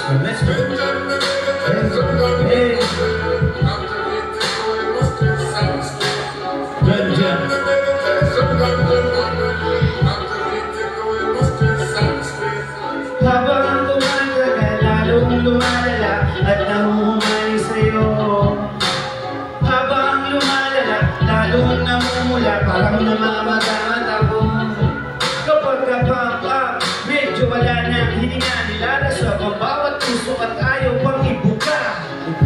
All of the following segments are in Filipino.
Let's go. Hey. Ganyan. Habang tumatagal, lalong lumalala at nahuhumay sa'yo. Habang lumalala, lalong namumula, parang namamagaan ako. Kapag kapag medyo wala na ang hininga, nilalasap ang bawat puso at ayaw pang ibuka.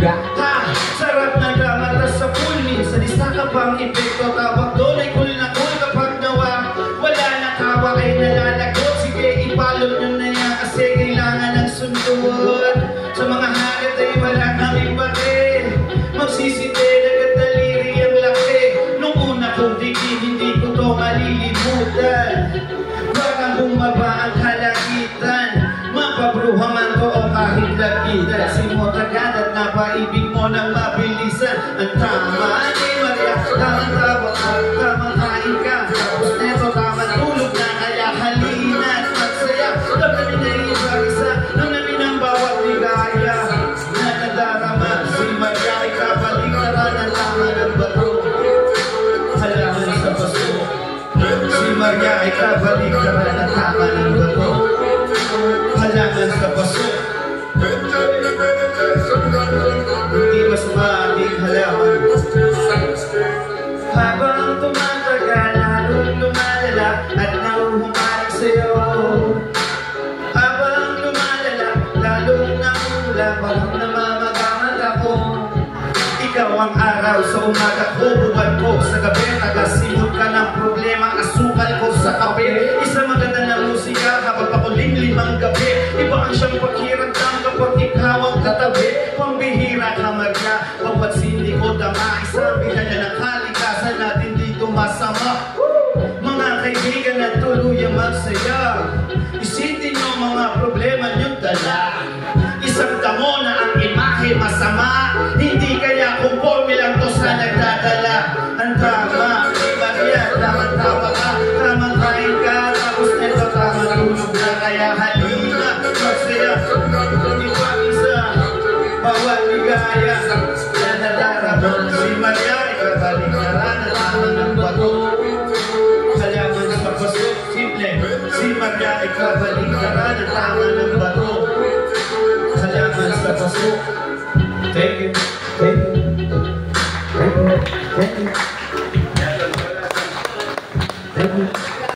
Ha! Sarap na gamata sa pulmin, sa lista ka pang epekto, tawag doon ay cool na cool kapag nawa. Wala na kawa ay nalalagot, sige ipalot nyo na yan kasi kailangan ng sundot. Sa mga halit ay wala kaming bakit, magsisite agad daliri ang laki. Nung una kong tigil, hindi ko to malilimutan. Bakang bumaba ang kalagitan, mapabruha man ko o kahit lagitan. Simot agad at napaibig mo ng mabilisan. Ang tama ay Maria, tamang tawa at tamang kain ka. Tapos neto tamang tulog na, kaya halina at magsaya. Damdamin na isa-isa, damdamin ang bawat ligaya. Nakadarama si Maria, ikabaligtaran ang tama ng bato. Halaman sa paso, si Maria ay kabaligtaran ang tama ng bato. Halaman sa paso, hindi mas maaaring halaman. Habang tumatagal, lalong lumalala at nahuhumay sa'yo. Habang lumalala, lalong namumula, parang namamagamad ako. Ikaw ang araw sa umaga ko, buwan ko sa gabi. Tagasimot ka ng problema, asukal ko sa kape. Isang maganda na musika habang pakulimlim ang gabi. Iba ang siyang pakiramdam kapag ikaw ang katabi. Pambihira ka magya, bawat sindi ko dama. Isang bihaya ng kalikasan natin dito masama. Mga kaibigan na tuluyang magsaya, isitin nyo mga problema nyo'ng dala. Isang damo na ang imahe masama, hindi kaya kung formulang to sa nagdadala. Ang tama, Maria, tamang tawa ka, tamang kain ka, tapos neto tamang tulog na, kaya halina, magsaya, isa, bawat ligaya, na nadarabang si Maria, ikabaligtaran at tama ng bato. Halaman sa paso, simple, si Maria, ikabaligtaran at tama ng bato. Halaman sa paso. Thank you. Thank you. Thank you. Thank you. Thank you.